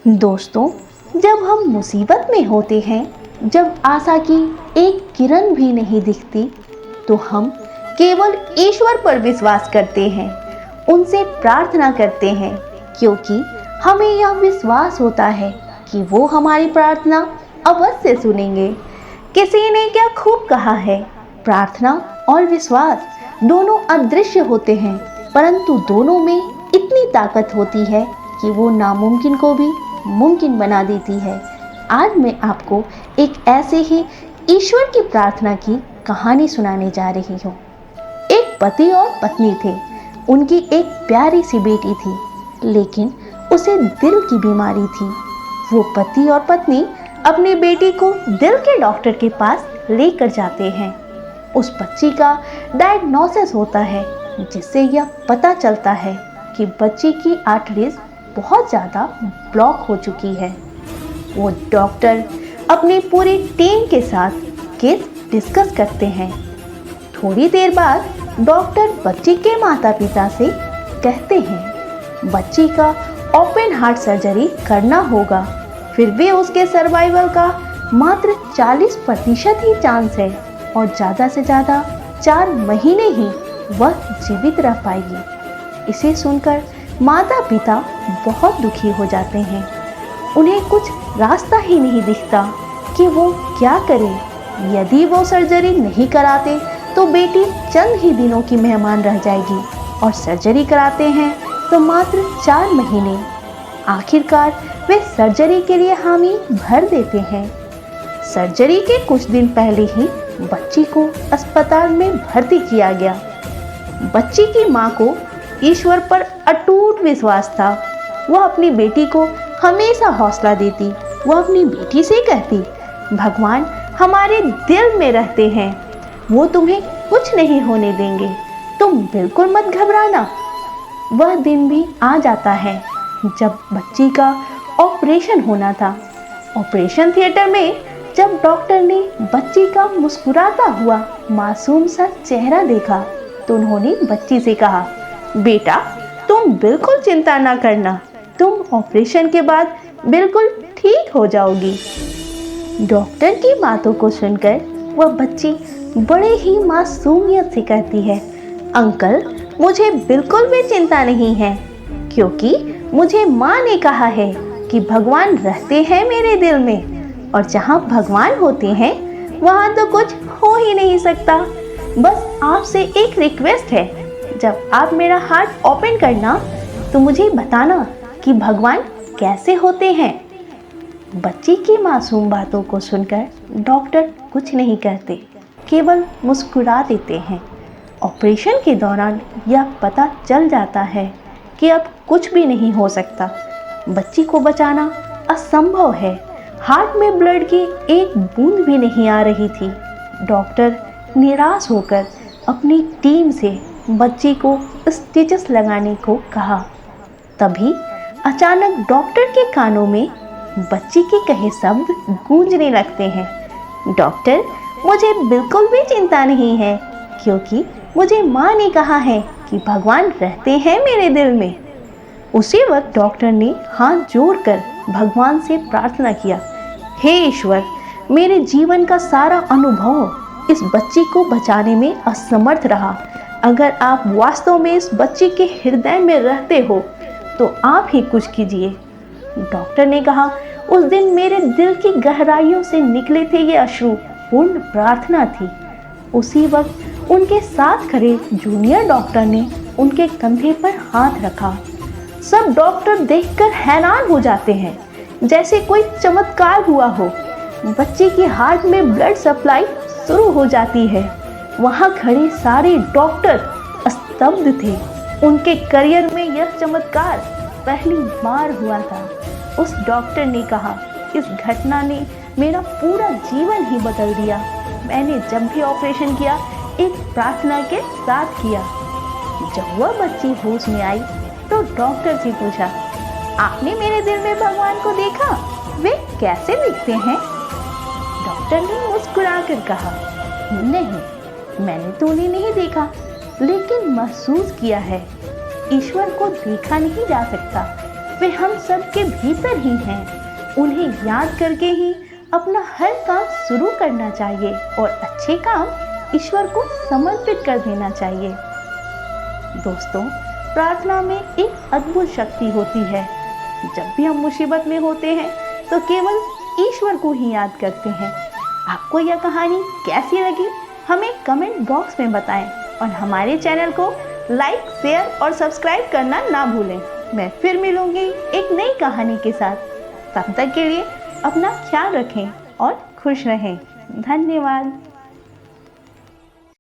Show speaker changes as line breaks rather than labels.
दोस्तों, जब हम मुसीबत में होते हैं, जब आशा की एक किरण भी नहीं दिखती, तो हम केवल ईश्वर पर विश्वास करते हैं, उनसे प्रार्थना करते हैं, क्योंकि हमें यह विश्वास होता है कि वो हमारी प्रार्थना अवश्य सुनेंगे। किसी ने क्या खूब कहा है, प्रार्थना और विश्वास दोनों अदृश्य होते हैं, परंतु दोनों में इतनी ताकत होती है कि वो नामुमकिन को भी मुमकिन बना देती है। आज मैं आपको एक ऐसे ही ईश्वर की प्रार्थना की कहानी सुनाने जा रही हूँ। एक पति और पत्नी थे। उनकी एक प्यारी सी बेटी थी, लेकिन उसे दिल की बीमारी थी। वो पति और पत्नी अपनी बेटी को दिल के डॉक्टर के पास लेकर जाते हैं। उस बच्ची का डायग्नोसिस होता है, जिससे यह पता चलता है कि बच्ची की आर्टरीज बहुत ज़्यादा ब्लॉक हो चुकी है। वो डॉक्टर अपनी पूरी टीम के साथ केस डिस्कस करते हैं। थोड़ी देर बाद डॉक्टर बच्ची के माता पिता से कहते हैं, बच्ची का ओपन हार्ट सर्जरी करना होगा, फिर भी उसके सर्वाइवल का मात्र 40% ही चांस है और ज़्यादा से ज़्यादा 4 महीने ही वह जीवित रह पाएगी। इसे सुनकर माता पिता बहुत दुखी हो जाते हैं। उन्हें कुछ रास्ता ही नहीं दिखता कि वो क्या करें। यदि वो सर्जरी नहीं कराते तो बेटी चंद ही दिनों की मेहमान रह जाएगी, और सर्जरी कराते हैं तो मात्र 4 महीने। आखिरकार वे सर्जरी के लिए हामी भर देते हैं। सर्जरी के कुछ दिन पहले ही बच्ची को अस्पताल में भर्ती किया गया। बच्ची की माँ को ईश्वर पर अटूट विश्वास था। वह अपनी बेटी को हमेशा हौसला देती। वह अपनी बेटी से कहती, भगवान हमारे दिल में रहते हैं, वो तुम्हें कुछ नहीं होने देंगे, तुम बिल्कुल मत घबराना। वह दिन भी आ जाता है जब बच्ची का ऑपरेशन होना था। ऑपरेशन थिएटर में जब डॉक्टर ने बच्ची का मुस्कुराता हुआ मासूम सा चेहरा देखा, तो उन्होंने बच्ची से कहा, बेटा तुम बिल्कुल चिंता ना करना, तुम ऑपरेशन के बाद बिल्कुल ठीक हो जाओगी। डॉक्टर की बातों को सुनकर वह बच्ची बड़े ही मासूमियत से कहती है, अंकल मुझे बिल्कुल भी चिंता नहीं है, क्योंकि मुझे माँ ने कहा है कि भगवान रहते हैं मेरे दिल में, और जहाँ भगवान होते हैं वहाँ तो कुछ हो ही नहीं सकता। बस आपसे एक रिक्वेस्ट है, जब आप मेरा हार्ट ओपन करना तो मुझे बताना कि भगवान कैसे होते हैं। बच्ची की मासूम बातों को सुनकर डॉक्टर कुछ नहीं कहते, केवल मुस्कुरा देते हैं। ऑपरेशन के दौरान यह पता चल जाता है कि अब कुछ भी नहीं हो सकता। बच्ची को बचाना असंभव है। हार्ट में ब्लड की एक बूंद भी नहीं आ रही थी। डॉक्टर निराश होकर अपनी टीम से बच्ची को स्टिचेस लगाने को कहा। तभी अचानक डॉक्टर के कानों में बच्ची के कहे शब्द गूंजने लगते हैं, डॉक्टर मुझे बिल्कुल भी चिंता नहीं है, क्योंकि मुझे माँ ने कहा है कि भगवान रहते हैं मेरे दिल में। उसी वक्त डॉक्टर ने हाथ जोड़कर भगवान से प्रार्थना किया, हे ईश्वर, मेरे जीवन का सारा अनुभव इस बच्ची को बचाने में असमर्थ रहा। अगर आप वास्तव में इस बच्ची के हृदय में रहते हो तो आप ही कुछ कीजिए। डॉक्टर ने कहा, उस दिन मेरे दिल की गहराइयों से निकले थे ये अश्रु पूर्ण प्रार्थना थी। उसी वक्त उनके साथ खड़े जूनियर डॉक्टर ने उनके कंधे पर हाथ रखा। सब डॉक्टर देखकर हैरान हो जाते हैं, जैसे कोई चमत्कार हुआ हो। बच्ची की हार्ट में ब्लड सप्लाई शुरू हो जाती है। वहाँ खड़े सारे डॉक्टर स्तब्ध थे। उनके करियर में यह चमत्कार पहली बार हुआ था। उस डॉक्टर ने कहा, इस घटना ने मेरा पूरा जीवन ही बदल दिया। मैंने जब भी ऑपरेशन किया एक प्रार्थना के साथ किया। जब वह बच्ची होश में आई तो डॉक्टर से पूछा, आपने मेरे दिल में भगवान को देखा, वे कैसे दिखते हैं? डॉक्टर ने मुस्कुराकर कहा, नहीं, मैंने तो उन्हें नहीं देखा, लेकिन महसूस किया है। ईश्वर को देखा नहीं जा सकता, वे हम सब के भीतर ही हैं। उन्हें याद करके ही अपना हर काम शुरू करना चाहिए और अच्छे काम ईश्वर को समर्पित कर देना चाहिए। दोस्तों, प्रार्थना में एक अद्भुत शक्ति होती है। जब भी हम मुसीबत में होते हैं तो केवल ईश्वर को ही याद करते हैं। आपको यह कहानी कैसी लगी हमें कमेंट बॉक्स में बताएं और हमारे चैनल को लाइक, शेयर और सब्सक्राइब करना ना भूलें। मैं फिर मिलूंगी एक नई कहानी के साथ। तब तक के लिए अपना ख्याल रखें और खुश रहें। धन्यवाद।